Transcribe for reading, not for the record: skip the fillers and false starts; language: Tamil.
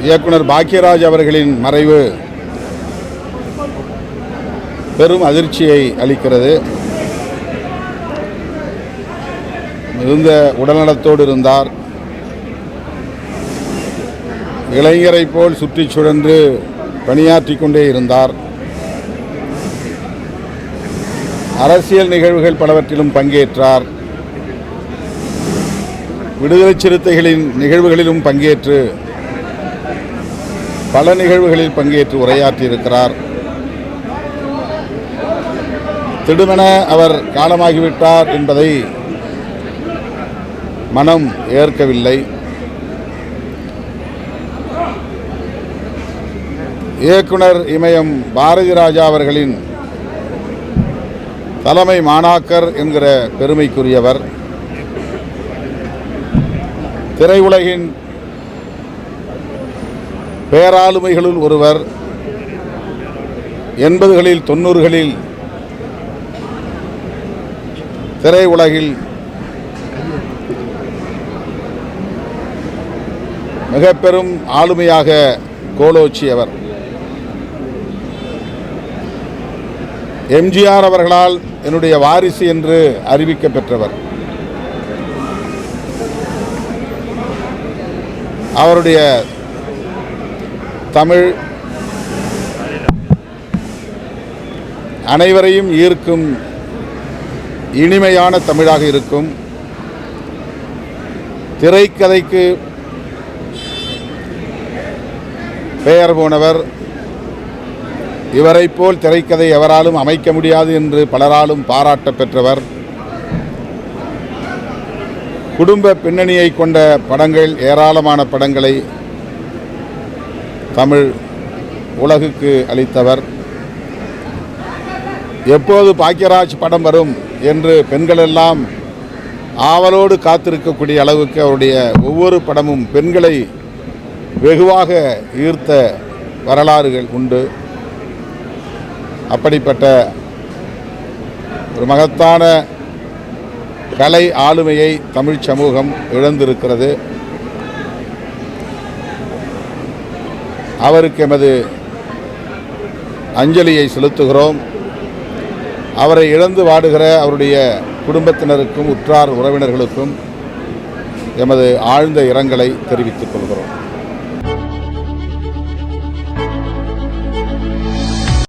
இயக்குனர் பாக்யராஜ் அவர்களின் மறைவு பெரும் அதிர்ச்சியை அளிக்கிறது. மிகுந்த உடல்நலத்தோடு இருந்தார். இளைஞரை போல் சுற்றி சுழன்று பணியாற்றி கொண்டே இருந்தார். அரசியல் நிகழ்வுகள் பலவற்றிலும் பங்கேற்றார். விடுதலை சிறுத்தைகளின் நிகழ்வுகளிலும் பங்கேற்று பல நிகழ்வுகளில் பங்கேற்று உரையாற்றியிருக்கிறார். திடுமென அவர் காலமாகிவிட்டார் என்பதை மனம் ஏற்கவில்லை. இயக்குனர் இமயம் பாரதி ராஜா அவர்களின் தலைமை மாணாக்கர் என்கிற பெருமைக்குரியவர். திரையுலகின் பேராளுமைகளுள் ஒருவர். 80களில் 90களில் திரையுலகில் மிக பெரும் ஆளுமையாக கோலோச்சியவர். எம்ஜிஆர் அவர்களால் என்னுடைய வாரிசு என்று அறிவிக்கப் பெற்றவர். அவருடைய தமிழ் அனைவரையும் ஈர்க்கும் இனிமையான தமிழாக இருக்கும். திரைக்கதைக்கு பெயர் போனவர். இவரை போல் திரைக்கதை எவராலும் அமைக்க முடியாது என்று பலராலும் பாராட்ட பெற்றவர். குடும்ப பின்னணியை கொண்ட படங்கள், ஏராளமான படங்களை தமிழ் உலகுக்கு அளித்தவர். எப்போது பாக்யராஜ் படம் வரும் என்று பெண்களெல்லாம் ஆவலோடு காத்திருக்கக்கூடிய அளவுக்கு அவருடைய ஒவ்வொரு படமும் பெண்களை வெகுவாக ஈர்த்த வரலாறுகள் உண்டு. அப்படிப்பட்ட ஒரு மகத்தான கலை ஆளுமையை தமிழ் சமூகம் இழந்திருக்கிறது. அவருக்கு எமது அஞ்சலியை செலுத்துகிறோம். அவரை இழந்து வாடுகிற அவருடைய குடும்பத்தினருக்கும் உற்றார் உறவினர்களுக்கும் எமது ஆழ்ந்த இரங்கலை தெரிவித்துக் கொள்கிறோம்.